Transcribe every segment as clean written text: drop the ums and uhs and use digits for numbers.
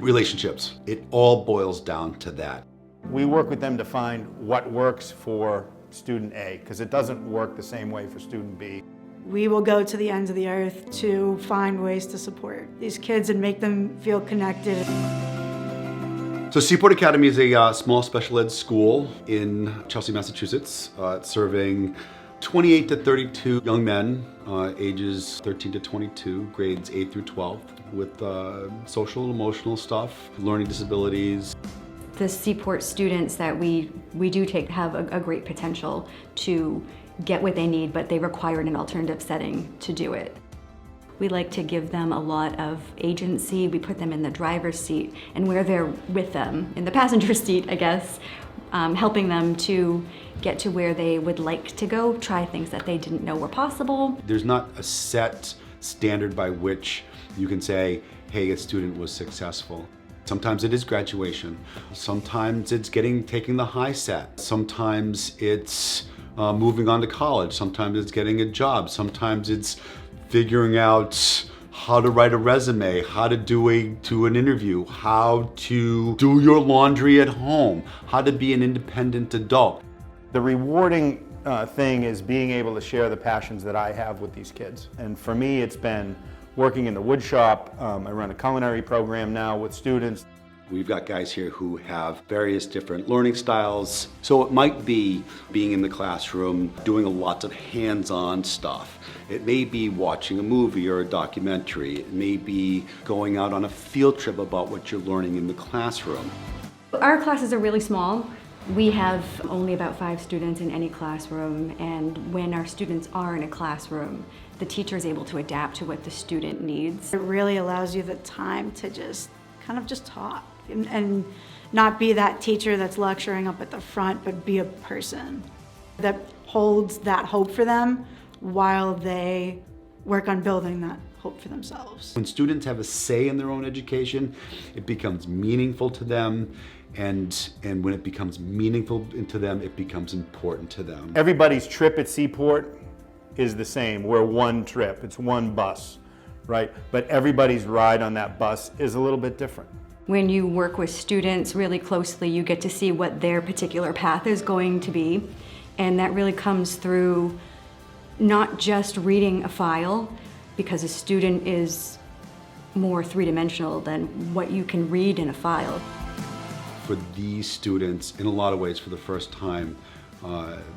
Relationships. It all boils down to that. We work with them to find what works for student A, because it doesn't work the same way for student B. We will go to the ends of the earth to find ways to support these kids and make them feel connected. So Seaport Academy is a small special ed school in Chelsea, Massachusetts, serving 28 to 32 young men, ages 13 to 22, grades 8 through 12, with social and emotional stuff, learning disabilities. The Seaport students that we do take have a great potential to get what they need, but they require an alternative setting to do it. We like to give them a lot of agency. We put them in the driver's seat, and we're there with them in the passenger seat, I guess, helping them to get to where they would like to go, try things that they didn't know were possible. There's not a set standard by which you can say, hey, a student was successful. Sometimes it is graduation. Sometimes it's taking the high set. Sometimes it's moving on to college. Sometimes it's getting a job. Sometimes it's figuring out how to write a resume, how to do an interview, how to do your laundry at home, how to be an independent adult. The rewarding thing is being able to share the passions that I have with these kids. And for me, it's been working in the wood shop. I run a culinary program now with students. We've got guys here who have various different learning styles. So it might be being in the classroom, doing a lot of hands-on stuff. It may be watching a movie or a documentary. It may be going out on a field trip about what you're learning in the classroom. Our classes are really small. We have only about 5 students in any classroom, and when our students are in a classroom, the teacher is able to adapt to what the student needs. It really allows you the time to just talk and not be that teacher that's lecturing up at the front, but be a person that holds that hope for them while they work on building that hope for themselves. When students have a say in their own education, it becomes meaningful to them, and when it becomes meaningful to them, it becomes important to them. Everybody's trip at Seaport is the same. We're one trip, it's one bus, right? But everybody's ride on that bus is a little bit different. When you work with students really closely, you get to see what their particular path is going to be, and that really comes through not just reading a file, because a student is more three-dimensional than what you can read in a file. For these students, in a lot of ways, for the first time,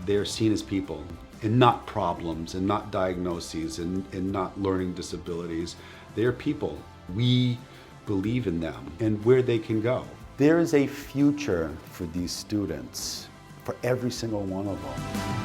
they're seen as people, and not problems, and not diagnoses, and not learning disabilities. They're people. We believe in them and where they can go. There is a future for these students, for every single one of them.